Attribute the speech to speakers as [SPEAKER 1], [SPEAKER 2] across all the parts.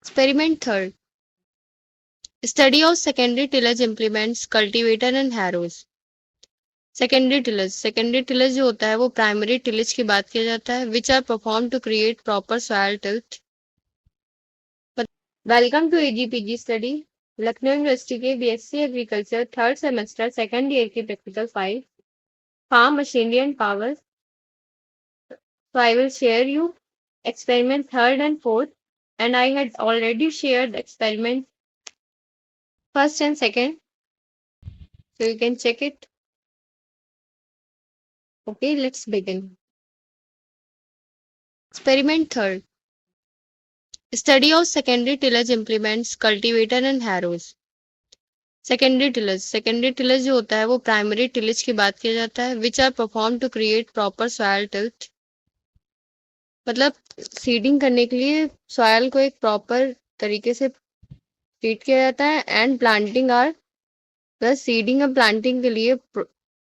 [SPEAKER 1] Experiment third. Study of secondary tillage implements, cultivator and harrows. Secondary tillage जो होता है वो प्राइमरी टिलेज की बात किया जाता है which are perform to create proper soil tilth. Welcome to AGPG study. Lucknow university के BSc agriculture third semester second year की practical file farm machinery and power. So I will share you experiment third and fourth, and I had already shared experiment first and second, so you can check it. Okay, let's begin. Experiment third. Study of secondary tillage implements, cultivator and harrows. Secondary tillage जो होता है वो primary tillage की बात किया जाता है which are perform to create proper soil tilth. मतलब सीडिंग करने के लिए सॉइल को एक प्रॉपर तरीके से ट्रीट किया जाता है and planting are plus seeding और प्लांटिंग के लिए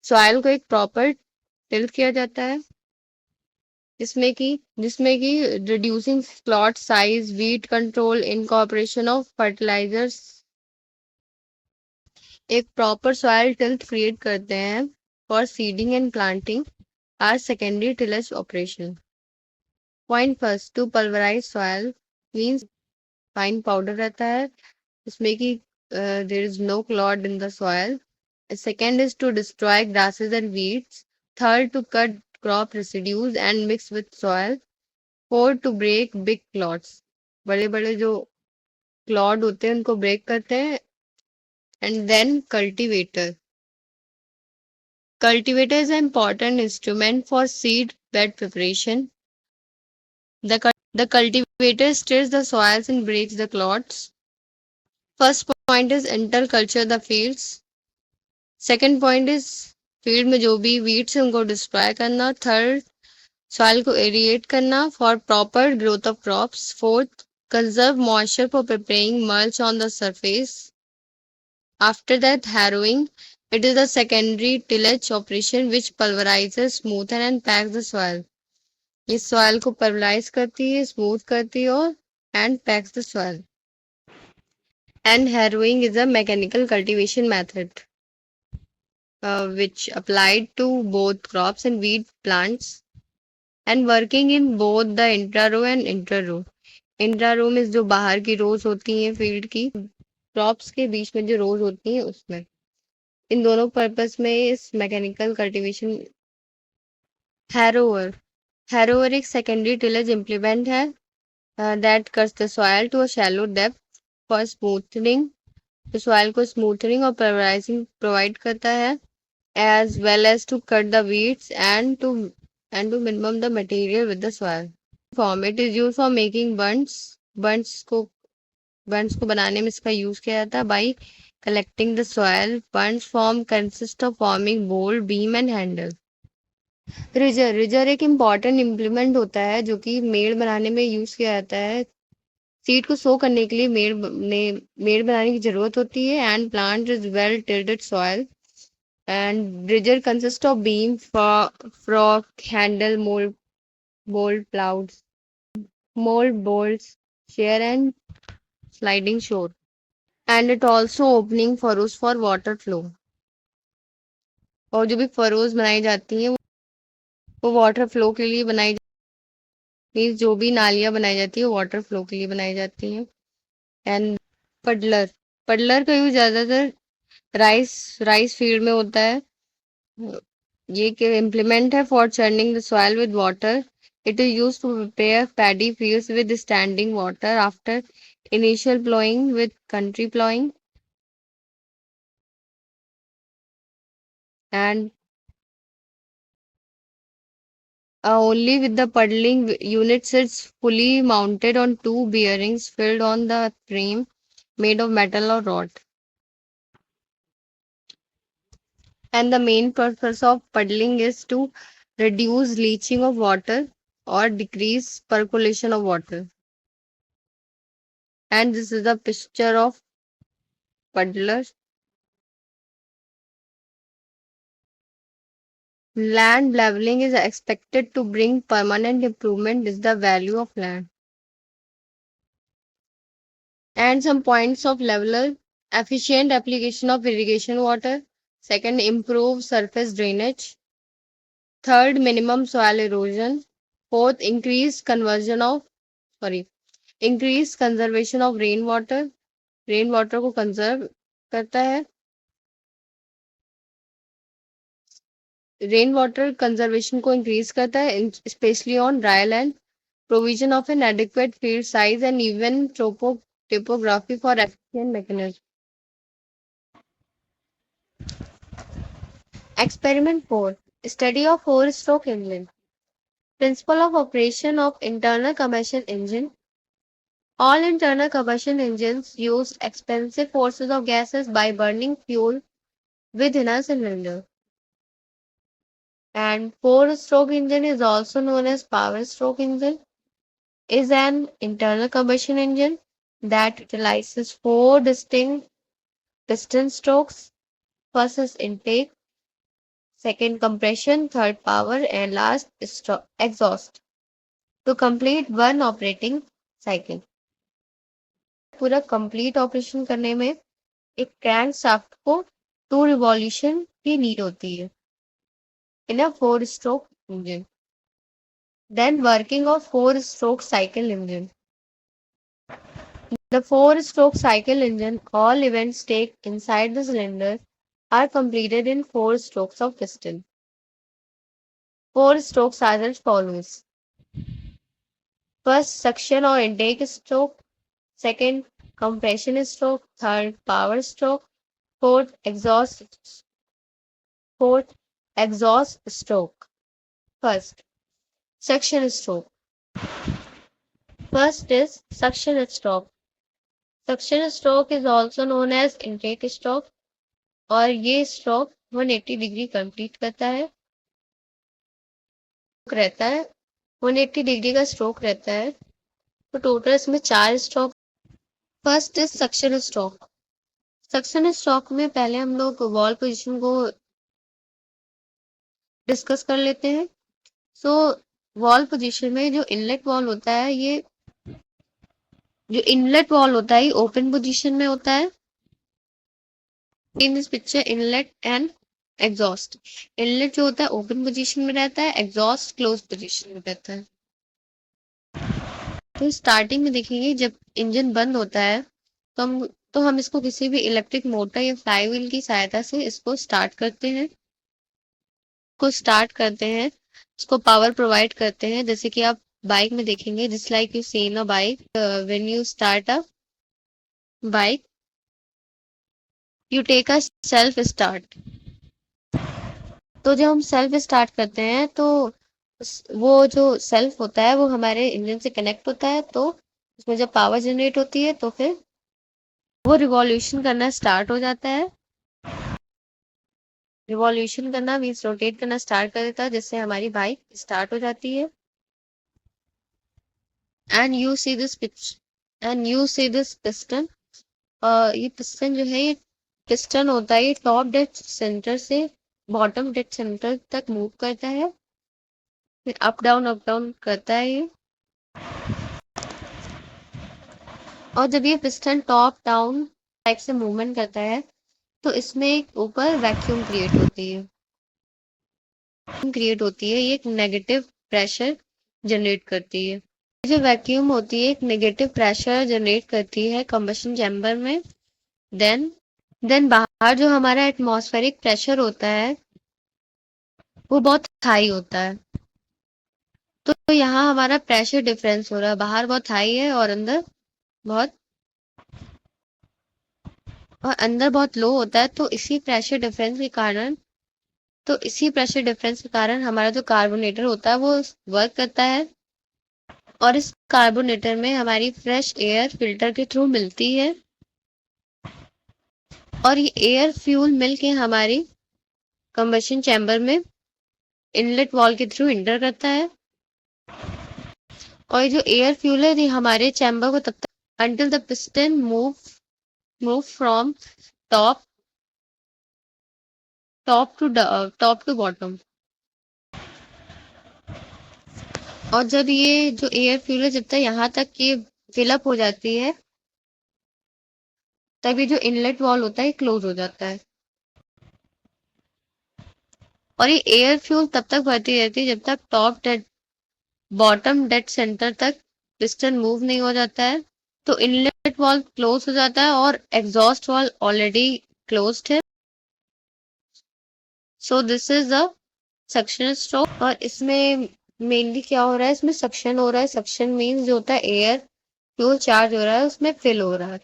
[SPEAKER 1] सॉइल को एक प्रॉपर टिल्थ किया जाता है जिसमें कि reducing plot size weed control incorporation of fertilisers एक प्रॉपर सॉइल टिल्थ क्रिएट करते हैं for seeding and planting are secondary tillage operation. Point first to pulverise soil means fine powder रहता है जिसमें कि there is no clod in the soil. Second is to destroy grasses and weeds. Third, to cut crop residues and mix with soil. Fourth, to break big clods. बड़े बड़े जो Claude होते हैं उनको ब्रेक करते हैं। And then cultivator. Cultivator is an important instrument for seed bed preparation. The cultivator stirs the soils and breaks the clods. First point is interculture the fields. Second point is field में जो भी weeds है उनको destroy करना। Third, soil को aerate करना for proper growth of crops. Fourth, conserve moisture for preparing mulch on the surface. After that, harrowing. It is the secondary tillage operation which pulverizes, smoothen and packs the soil. ये soil को pulverise करती है, smooth करती है और and PACS the soil. And harrowing is a mechanical cultivation method which applied to both crops and wheat plants and working in both the intra-row and inter-row. इंट्रा-रो में जो बाहर की रोज होती हैं फील्ड की, क्रॉप्स के बीच में जो रोज होती हैं उसमें, इन दोनों पर्पस में इस मैकेनिकल कल्टीवेशन। हैरोवर हैरोवर एक सेकेंडरी टिलेज इम्प्लीमेंट है that cuts the soil to a shallow depth for smoothening. तो सॉइल को स्मूथनिंग और पल्वराइजिंग प्रोवाइड करता है as well as to cut the weeds and to minimum the material with the soil. Form it is used for making bunds. bunds को बनाने में इसका use किया जाता है by collecting the soil. Bunds form consist of forming bowl, beam and handle. रिजर एक important implement होता है जो कि मेड़ बनाने में यूज किया जाता है। सीड को सो करने के लिए मेड़ बनाने की जरूरत होती है and plant is well tilted soil and ridger consists of beam, frock, handle, mold, bolts, shear and sliding shore. And it also opening furrows for water flow. और जो भी फरोज बनाई जाती हैं वो वाटर फ्लो के लिए बनाई मीन्स जो भी नालियाँ बनाई जाती है वाटर फ्लो के लिए बनाई जाती हैं। एंड पडलर पडलर का यूज ज्यादातर राइस फील्ड में होता है। ये के इम्प्लीमेंट है for churning the soil with water. It is used to prepare paddy fields with standing water after initial plowing with country plowing. And only with the puddling unit sits fully mounted on two bearings filled on the frame made of metal or rod. And the main purpose of puddling is to reduce leaching of water or decrease percolation of water. And this is the picture of puddler. Land leveling is expected to bring permanent improvement in the value of land. And some points of leveler: efficient application of irrigation water. Second, improve surface drainage. Third, minimum soil erosion. Fourth, increase conservation of rainwater. Rain को conserve करता है. Rain water conservation को increase करता है, specially on dry land. Provision of N adequate field size and even topography for efficient mechanism. Experiment 4. Study of four-stroke engine. Principle of operation of internal combustion engine. All internal combustion engines use expansive forces of gases by burning fuel within a cylinder. And four-stroke engine is also known as power stroke engine. Is an internal combustion engine that utilizes four distinct piston strokes. First is intake, second compression, third power, and last exhaust to complete one operating cycle. पूरा complete operation करने में एक crank shaft को 2 revolution की need होती है in a 4-stroke engine. Then working of 4-stroke cycle engine. The 4-stroke cycle engine, all events take inside the cylinder are completed in 4 strokes of piston. 4 strokes are as follows. First, suction or intake stroke. Second, compression stroke. Third, power stroke. Fourth, exhaust stroke. First, suction stroke. First is suction stroke. Suction stroke is also known as intake stroke और ये stroke 180 degree complete करता है. 180 degree का stroke रहता है. तो total इसमें 4 stroke. First is suction stroke. Suction stroke में पहले हम लोग वॉल पोजीशन को डिस्कस कर लेते हैं. सो वॉल पोजीशन में जो इनलेट वॉल होता है ये ओपन पोजीशन में होता है. In this picture inlet and exhaust. Inlet जो होता है ओपन पोजीशन में रहता है, एग्जॉस्ट क्लोज पोजीशन में रहता है. तो स्टार्टिंग में देखेंगे जब इंजन बंद होता है तो हम इसको किसी भी इलेक्ट्रिक मोटर या फ्लाईव्हील की सहायता से इसको स्टार्ट करते हैं. इसको पावर प्रोवाइड करते हैं. जैसे कि आप बाइक में देखेंगे, जिस like you see in a bike, when you start a bike you take a self start. तो जब हम सेल्फ स्टार्ट करते हैं तो वो जो सेल्फ होता है वो हमारे इंजन से कनेक्ट होता है. तो उसमें जब पावर जनरेट होती है तो फिर वो रिवॉल्यूशन करना स्टार्ट हो जाता है. रिवॉल्यूशन करना मीन्स रोटेट करना स्टार्ट कर देता है, जिससे हमारी बाइक स्टार्ट हो जाती है. And you see this piston. ये पिस्टन जो है, ये पिस्टन होता है, ये टॉप डेड सेंटर से बॉटम डेड सेंटर तक मूव करता है. फिर अप डाउन करता है ये. और जब ये पिस्टन टॉप डाउन टाइप से मूवमेंट करता है तो इसमें एक ऊपर वैक्यूम क्रिएट होती है. ये एक नेगेटिव प्रेशर जनरेट करती है. जो वैक्यूम होती है एक नेगेटिव प्रेशर जनरेट करती है कंबशन चैम्बर में. देन बाहर जो हमारा एटमॉस्फेरिक प्रेशर होता है वो बहुत हाई होता है. तो यहाँ हमारा प्रेशर डिफरेंस हो रहा है. बाहर बहुत हाई है और अंदर बहुत लो होता है. तो इसी प्रेशर डिफरेंस के कारण हमारा जो कार्बोनेटर होता है वो वर्क करता है. और इस कार्बोनेटर में हमारी फ्रेश एयर फिल्टर के थ्रू मिलती है. और ये एयर फ्यूल मिलके हमारी कंबशन चैम्बर में इनलेट वॉल के थ्रू इंटर करता है. और जो एयर फ्यूल है ये हमारे चैम्बर को तब तक until the piston move from top to bottom. और जब ये जो एयर फ्यूल है जब तक यहाँ तक ये फिलअप हो जाती है तभी जो इनलेट वॉल होता है क्लोज हो जाता है। और ये एयर फ्यूल तब तक भरती रहती है जब तक बॉटम डेड सेंटर तक पिस्टन मूव नहीं हो जाता है। तो इनलेट वाल्व क्लोज हो जाता है और एग्जॉस्ट वाल्व ऑलरेडी क्लोज्ड है। So this is the suction stroke. और इसमें मेनली क्या हो रहा है, इसमें सक्शन हो रहा है। सक्शन मीन्स जो होता है एयर फ्यूल चार्ज हो रहा है उसमें फिल हो रहा है।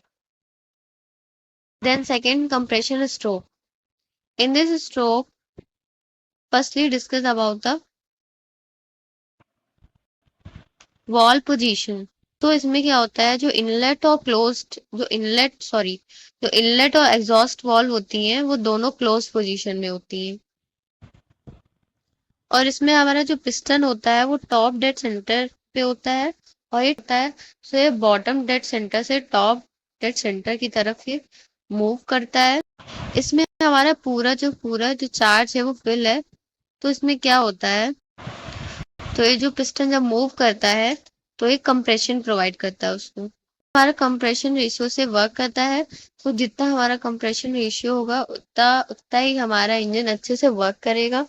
[SPEAKER 1] Then second, compression stroke. In this stroke firstly discuss about the valve position. तो इसमें क्या होता है, जो इनलेट और एग्जॉस्ट वॉल्व होती हैं वो दोनों क्लोज पोजीशन में होती हैं। और इसमें हमारा जो पिस्टन होता है वो टॉप डेड सेंटर पे होता है। और ये होता है, सो ये बॉटम डेड सेंटर से टॉप डेड सेंटर की तरफ ये मूव करता है। इसमें हमारा पूरा जो चार्ज है वो फिल है। तो इसमें क्या होता है, तो ये जो पिस्टन जब मूव करता है तो ये कंप्रेशन प्रोवाइड करता है उसको। हमारा कंप्रेशन रेशियो से वर्क करता है। तो जितना हमारा कंप्रेशन रेशियो होगा उतना उतना ही हमारा इंजन अच्छे से वर्क करेगा।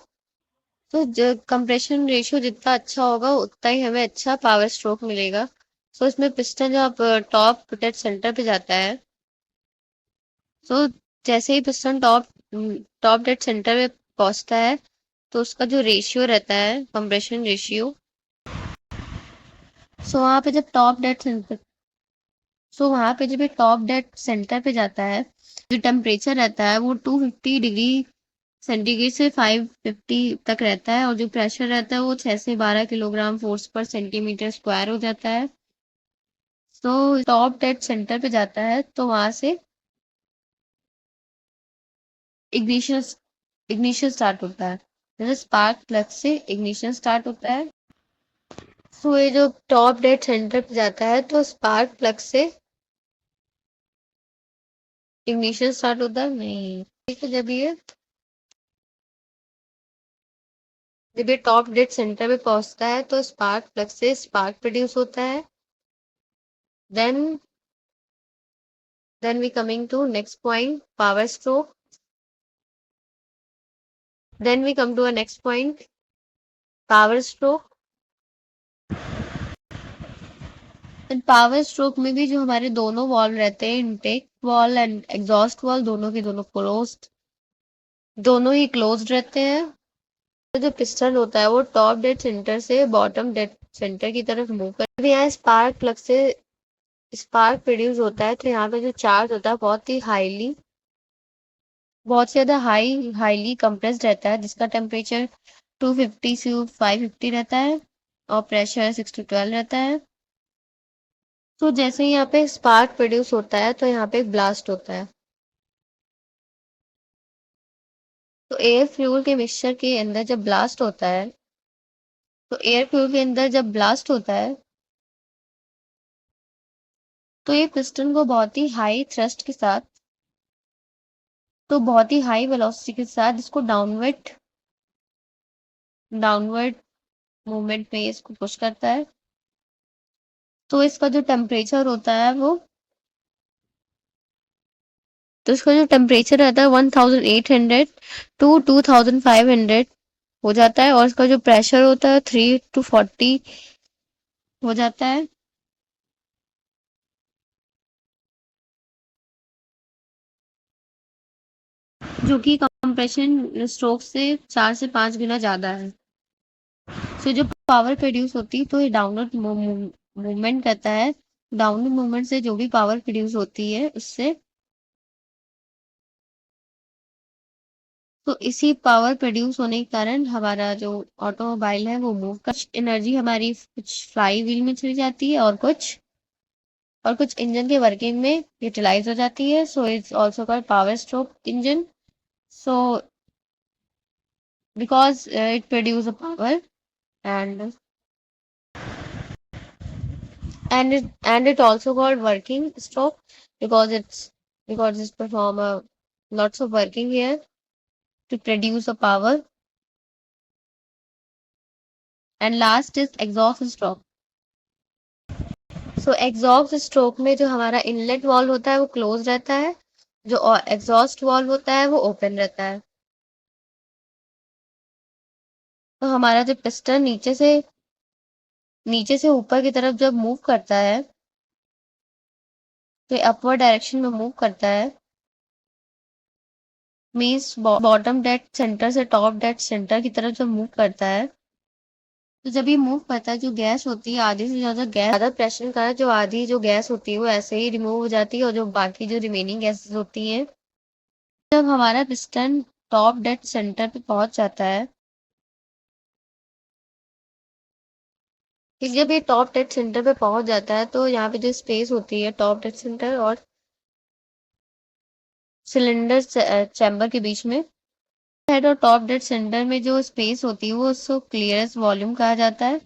[SPEAKER 1] तो जो कंप्रेशन रेशियो जितना अच्छा होगा उतना ही हमें अच्छा पावर स्ट्रोक मिलेगा। तो इसमें पिस्टन जब टॉप डेड सेंटर पे जाता है, तो जैसे ही पिस्टन टॉप डेड सेंटर पे पहुंचता है तो उसका जो रेशियो रहता है कंप्रेशन रेशियो, सो वहां पे जब टॉप डेड सेंटर सो वहां पे जब ये टॉप डेड सेंटर पे जाता है, जो टेम्परेचर रहता है वो 250 डिग्री सेंटीग्रेड से 550 तक रहता है। और जो प्रेशर रहता है वो 6 से 12 किलोग्राम फोर्स पर सेंटीमीटर स्क्वायर हो जाता है। तो टॉप डेड सेंटर पे जाता है तो वहां से इग्निशन इग्निशन स्टार्ट होता है। जैसे स्पार्क प्लग से इग्निशन स्टार्ट होता है। तो ये जो टॉप डेड सेंटर पे जाता है तो स्पार्क प्लग से इग्निशन स्टार्ट होता है। नहीं, ठीक है। जब ये टॉप डेड सेंटर पे पहुंचता है तो स्पार्क प्लग से स्पार्क प्रोड्यूस होता है। Then we coming to next point, power stroke. Then we come to a next point, power stroke. Power stroke में भी जो हमारे दोनों वॉल्व रहते हैं, intake wall and exhaust valve, दोनों के दोनों दोनों ही क्लोज्ड रहते हैं। तो जो पिस्टन होता है वो टॉप डेड सेंटर से बॉटम डेड सेंटर की तरफ मूव कर। यहाँ स्पार्क प्लग से स्पार्क प्रोड्यूस होता है तो यहाँ पे जो चार्ज होता है बहुत ज्यादा हाईली कंप्रेस्ड रहता है, जिसका टेम्परेचर 250 से 550 रहता है और प्रेशर 6 to 12 रहता है। तो जैसे ही यहाँ पे स्पार्क प्रोड्यूस होता है तो यहाँ पे एक ब्लास्ट होता है। तो एयर फ्यूल के मिक्सचर के अंदर जब ब्लास्ट होता है तो एयर फ्यूल के अंदर जब ब्लास्ट होता है तो ये पिस्टन को बहुत ही हाई वेलोसिटी के साथ इसको डाउनवर्ड मूवमेंट में इसको पुश करता है। तो इसका जो टेम्परेचर होता है वो तो इसका जो टेम्परेचर रहता है 1800 टू 2500 हो जाता है। और इसका जो प्रेशर होता है 3 to 40 हो जाता है। जो कि कंप्रेशन स्ट्रोक से 4 से 5 गुना ज्यादा है। तो जो पावर प्रोड्यूस होती है तो ये डाउनवर्ड मूवमेंट करता है। डाउनवर्ड मूवमेंट से जो भी पावर प्रोड्यूस होती है उससे, तो इसी पावर प्रोड्यूस होने के कारण हमारा जो ऑटोमोबाइल है वो मूव कर, एनर्जी हमारी कुछ फ्लाई व्हील में चली जाती है और कुछ इंजन के वर्किंग में यूटिलाइज हो जाती है। So it's also called power stroke engine. So because it produce a power and and it also called working stroke because it's perform a lots of working here to produce a power. And last is exhaust stroke. So exhaust stroke में जो हमारा inlet valve होता है वो close रहता है, जो exhaust valve होता है वो ओपन रहता है। तो हमारा जो पिस्टन नीचे से ऊपर की तरफ जब मूव करता है, तो अपवर्ड डायरेक्शन में मूव करता है, मीन्स बॉटम डेड सेंटर से टॉप डेड सेंटर की तरफ जब मूव करता है, तो जब ये मूव करता है जो गैस होती है आधी से ज्यादा प्रेशर का जो आधी जो गैस होती है वो ऐसे ही रिमूव हो जाती है, और जो बाकी जो रिमेनिंग गैसेस होती हैं, जब हमारा पिस्टन टॉप डेड सेंटर पे पहुंच जाता है, कि जब ये टॉप डेड सेंटर पे पहुंच जाता है तो यहाँ पे जो स्पेस होती है टॉप डेड सेंटर और सिलेंडर चैम्बर के बीच में, हेड और टॉप डेड सेंटर में जो स्पेस होती है वो उसको क्लियरेंस वॉल्यूम कहा जाता है,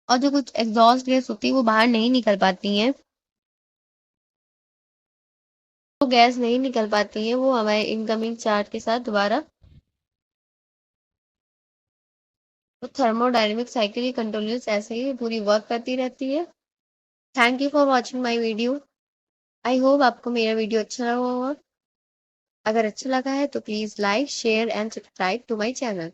[SPEAKER 1] और जो कुछ एग्जॉस्ट गैस होती है वो बाहर नहीं निकल पाती हैं, वो गैस नहीं निकल पाती है, वो हमारे इनकमिंग चार्ज के साथ दोबारा तो थर्मोडायनेमिक साइकिल की कंटिन्यूस ऐसे ही पूरी वर्क करती रहती है। Thank you for watching my video. I hope आपको मेरा वीडियो अच्छा लगा होगा। अगर अच्छा लगा है तो please like share and subscribe to my channel.